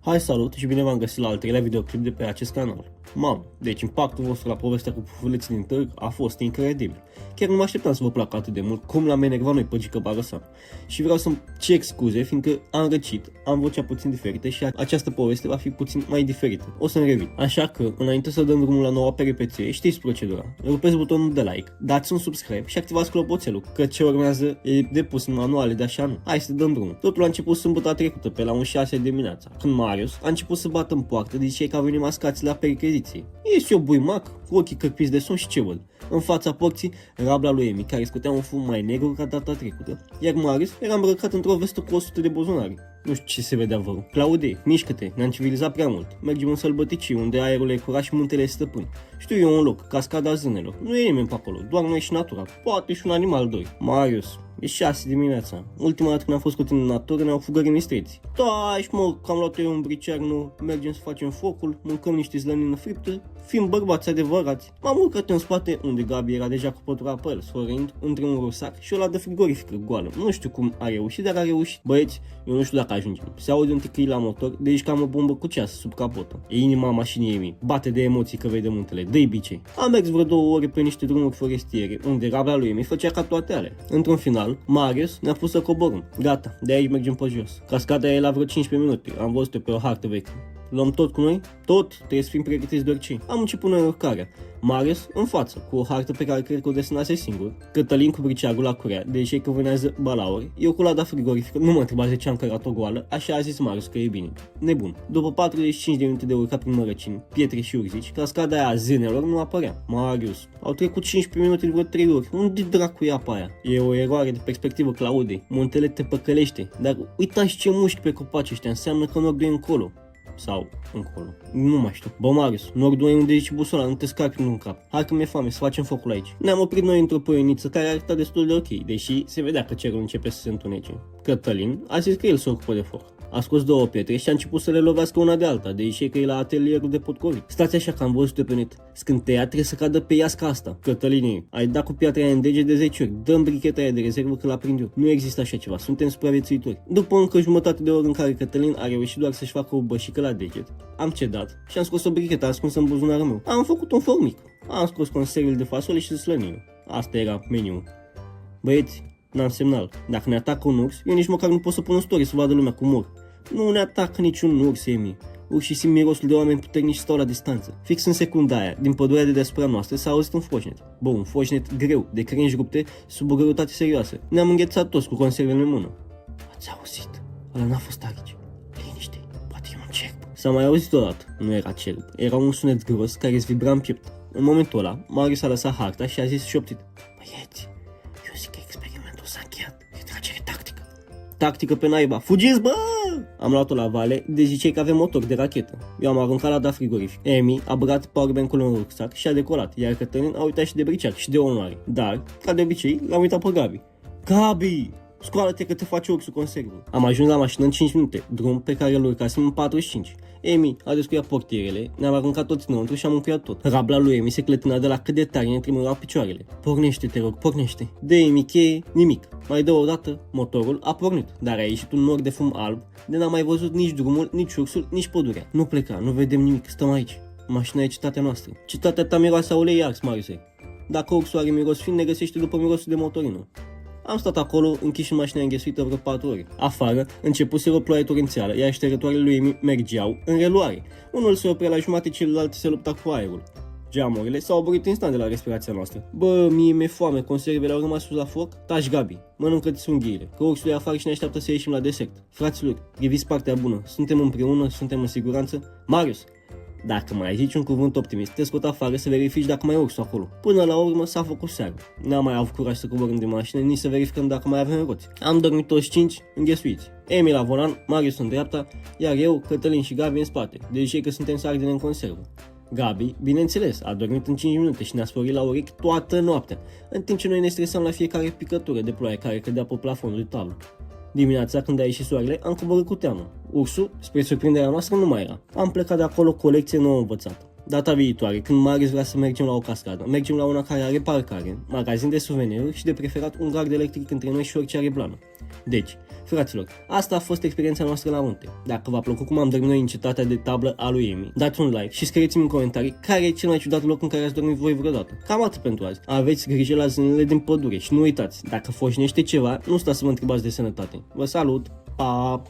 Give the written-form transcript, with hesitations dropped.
Hai, salut și bine v-am găsit la al treilea videoclip de pe acest canal. Mamă, deci impactul vostru la povestea cu pufuleții din târg a fost incredibil. Chiar nu mă așteptam să vă placă atât de mult cum l-am enervat noi pe Gică Barăsan. Și vreau să-mi cer scuze, fiindcă am răcit, am vocea puțin diferită și această poveste va fi puțin mai diferită. O să-mi revin. Așa că, înainte să dăm drumul la noua peripeție, știți procedura. Rupeți butonul de like, dați un subscribe și activați clopoțelul, că ce urmează e depus în manuale de așa nu. Hai să dăm drumul. Totul a început sâmbătă trecută, pe la 6 dimineața, când Marius a început să bată în poartă de cei care au venit mascați la pericheziție. Este eu buimac, cu ochii cărpiți de somn și ce văd? În fața porții, rabla lui Emi, care scotea un fum mai negru ca data trecută, iar Marius era îmbrăcat într-o vestă cu 100 de buzunari. Nu știu ce se vedea vărul. Claude, mișcă-te, ne-am civilizat prea mult. Mergem în sălbăticii, unde aerul e curat și muntele e stăpân. Știu eu un loc, cascada zânelor. Nu e nimeni pe acolo, doar noi și natura. Poate și un animal doi. Marius, e 6 dimineața. Ultima dată când am fost cu tine în natură ne-au fugărit mistreții. Taci mă, că am luat eu un briceag nou, mergem să facem focul, mâncăm niște slănină friptă, fim bărbați adevărați. M-am urcat în spate, unde Gabi era deja cu pătura pe el, sfărăind între un rusac și o ladă frigorifică goală. Nu știu cum a reușit, dar a reușit. Băieți, eu nu știu dacă ajungem. Se aude un ticăi la motor, deci cam o bombă cu ceas sub capotă. E inima mașinii Emi, bate de emoții că vede muntele, dă-i bicei. Am mers vreo 2 ore pe niște drumuri forestiere, unde rabla lui Emi făcea ca toate alea. Într-un final, Marius ne-a pus să coborâm. Gata, de aici mergem pe jos. Cascada e la vreo 15 minute, am văzut-o pe o hartă veche. Luăm tot cu noi? Tot? Trebuie să fim pregătiți de orice. Am început noi urcarea. Marius în față, cu o hartă pe care cred că o desenase singur. Cătălin cu briceagul la curea, deși că vânează balauri. Eu cu lada frigorifică, nu mă întreba de ce am cărat o goală, așa a zis Marius că e bine. Nebun. După 45 de minute de urcat prin mărăcini, pietre și urzici, cascada aia a zânelor nu apărea. Marius, au trecut 15 minute de vreo 3 ori. Unde dracu e apa aia? E o eroare de perspectivă, Claude. Muntele te păcălește. Dar uitați ce mușchi pe copaci ăștia, înseamnă că nordul e încolo. Sau încolo. Nu mai știu. Bă, Marius, nordul e unde zici busola, nu te scarpi în cap. Hai că mi-e foame, să facem focul aici. Ne-am oprit noi într-o păioniță care arăta destul de ok, deși se vedea că cerul începe să se întunece. Cătălin a zis că el se ocupă de foc. A scos 2 pietre și a început să le lovească una de alta, deși că e la atelierul de potcovit. Stați așa că am văzut pe net. Scânteia trebuie să cadă pe iasca asta. Cătăline, ai dat cu piatra aia în dege de 10 ori. Dă-mi bricheta aia de rezervă că l-a prind eu. Nu există așa ceva, suntem supraviețuitori. După încă jumătate de oră în care Cătălin a reușit doar să-și facă o bășică la deget, am cedat și am scos o brichetă ascunsă în buzunarul meu. Am făcut un foc mic. Am scos conservele de fasole și de slănină. Asta era meniul. Băieți, n-am semnal. Dacă ne atacă un urs, eu nici măcar nu pot să pun în story să vadă lumea cum mor. Nu ne atacă niciun urs, Emi. Urșii simt mirosul de oameni puternici și stau la distanță. Fix în secunda aia, din pădurea de deasupra noastră s-a auzit un foșnet. Bă, un foșnet greu, de crengi rupte, sub o greutate serioasă. Ne-am înghețat toți cu conservele în mână. Ați auzit? Ăla n-a fost arici. Liniște, poate e un cerb. S-a mai auzit odată. Nu era cerb. Era un sunet gros care îți vibra în piept. În momentul ăla, Marius a lăsat harta și a zis șoptit: băieți, eu zic că experimentul s-a încheiat. Retragere tactică. Tactică pe naiba. Fugiți, bă! Am luat-o la vale, de zicei că avem motor de rachetă. Eu am aruncat la da frigorific. Emi a băgat powerbank-ul în rucsac și a decolat, iar Cătălin a uitat și de briceag și de onoare. Dar, ca de obicei, l-am uitat pe Gabi. Gabi! Scoală-te că te face ursul conservă. Am ajuns la mașină în 5 minute, drum pe care îl urcasem în 45. Emi a descuiat portierele, ne-am aruncat toți înăuntru și am încuiat tot. Rabla lui Emi se clătina de la cât de tare ne tremurau picioarele. Pornește, te rog, pornește. Dă Emi cheie, nimic. Mai dă o dată, motorul a pornit, dar a ieșit un nor de fum alb, de n-am mai văzut nici drumul, nici ursul, nici pădurea. Nu pleca, nu vedem nimic, stăm aici. Mașina e cetatea noastră. Cetatea ta miroase a ulei ars, Mariuse. Dacă ursul are miros fin, ne găsește după mirosul de motorină. Am stat acolo, închis în mașina înghesuită vreo 4 ore. Afară, începuse o ploaie torențială, iar ștergătoarele lui Emi mergeau în reluare. Unul se oprea la jumate, celălalt se lupta cu aerul. Geamurile s-au oborit instant de la respirația noastră. Bă, mie mi-e foame, conservele au rămas sus la foc? Taci, Gabi, mănâncă-ți unghiile, că ursul e afară și ne așteaptă să ieșim la desert. Fraților, priviți partea bună, suntem împreună, suntem în siguranță. Marius, dacă mai zici un cuvânt optimist, te scot afară să verifici dacă mai e ursul acolo. Până la urmă s-a făcut seară. N-am mai avut curaj să coborâm de mașină, nici să verificăm dacă mai avem roți. Am dormit toți 5 înghesuiți. Emi la volan, Marius în dreapta, iar eu, Cătălin și Gabi în spate, deși că suntem sardine în conservă. Gabi, bineînțeles, a dormit în 5 minute și ne-a sporit la urechi toată noaptea, în timp ce noi ne stresam la fiecare picătură de ploaie care cădea pe plafonul de tablă. Dimineața, când a ieșit soarele, am coborât cu teamă. Ursul, spre surprinderea noastră, nu mai era. Am plecat de acolo cu o lecție nouă învățată. Data viitoare, când Marius vrea să mergem la o cascadă, mergem la una care are parcare, magazin de suveniruri și de preferat un gard electric între noi și orice are blană. Deci, fraților, asta a fost experiența noastră la munte. Dacă v-a plăcut cum am dormit noi în cetatea de tablă a lui Amy, dați un like și scrieți-mi în comentarii care e cel mai ciudat loc în care ați dormit voi vreodată. Cam atât pentru azi. Aveți grijă la zânele din pădure și nu uitați, dacă foșnește ceva, nu stați să mă întrebați de sănătate. Vă salut! Pa!